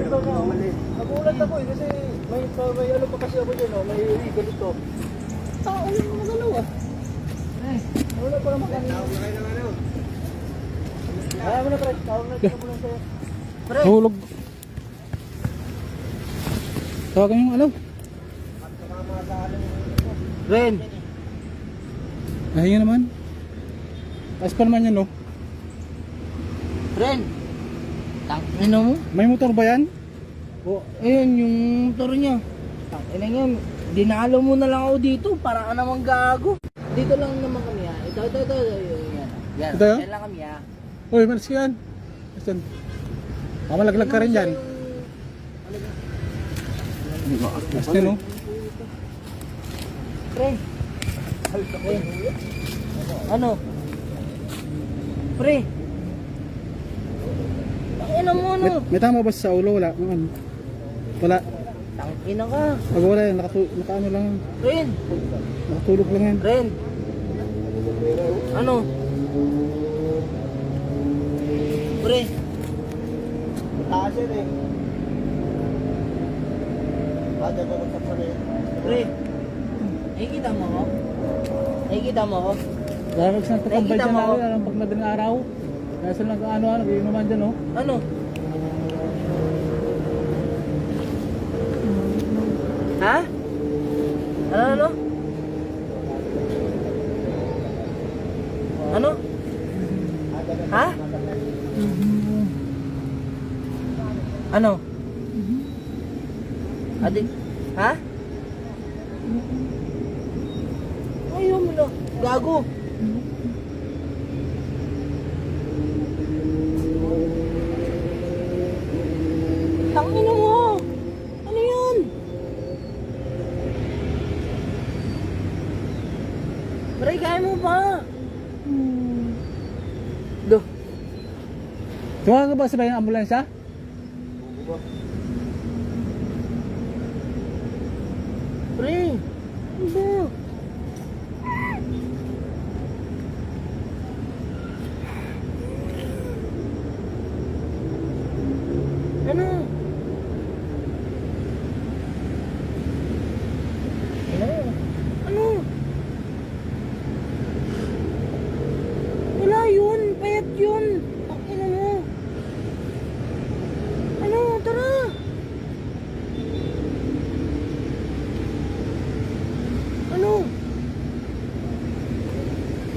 Nagulat ako eh kasi may ano pa kasi ako dyan, may illegal ito. Tao yung mga galaw ah. Wala pa naman kanina. Ayaw mo na pre, tawag na ito muna sa'yo. Pre! Hulog. Tawagan yung ano? Ren! Nahinga naman. Taas pa naman yan, no? Ren! Tangina mo? May motor ba yan? O, ayun yung motor niya. Tangina niya, dinalo mo na lang ako dito, para ka namang gago. Dito lang naman kami ha. Ito. Yan. Ito yun? Yan lang kami ha. Uy, malas yan. Asan? Mamalaglag ka rin dyan. Basta, no? Pre. Ano? Pre. Tangina mo ano? May tama ba sa ulo? Wala. Ano? Wala. Tangina ka. Pag wala yan, nakaano lang yan. Ren. Nakatulog lang yan. Ren. Ano? Pre. Taas yun eh. Ada ba magkapsa na yun? Pre. Nakikita mo ako? Nakikita mo ako? Darag sa tatambay Nakikita dyan mo ako? natin, pag madaling araw. Kaya sila nag-iinuman dyan, no? Ano? Ha? Ano? Ano? Ha? Ano? Adik? Ha? Ayaw mo na. Gago. Tangina mo. Ano yun? Maray, kaya mo ba? Duh. Tumaga ba sa yung ambulansya? Pre. Ano ba? Ano? Ano? Wala yun. Payat yun. Pakina mo. Ano? Tara. Ano?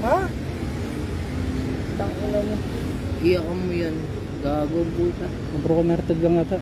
Ha? Tangina mo. Iyakan mo yan. Gago buta. Bro, kumertag lang ata.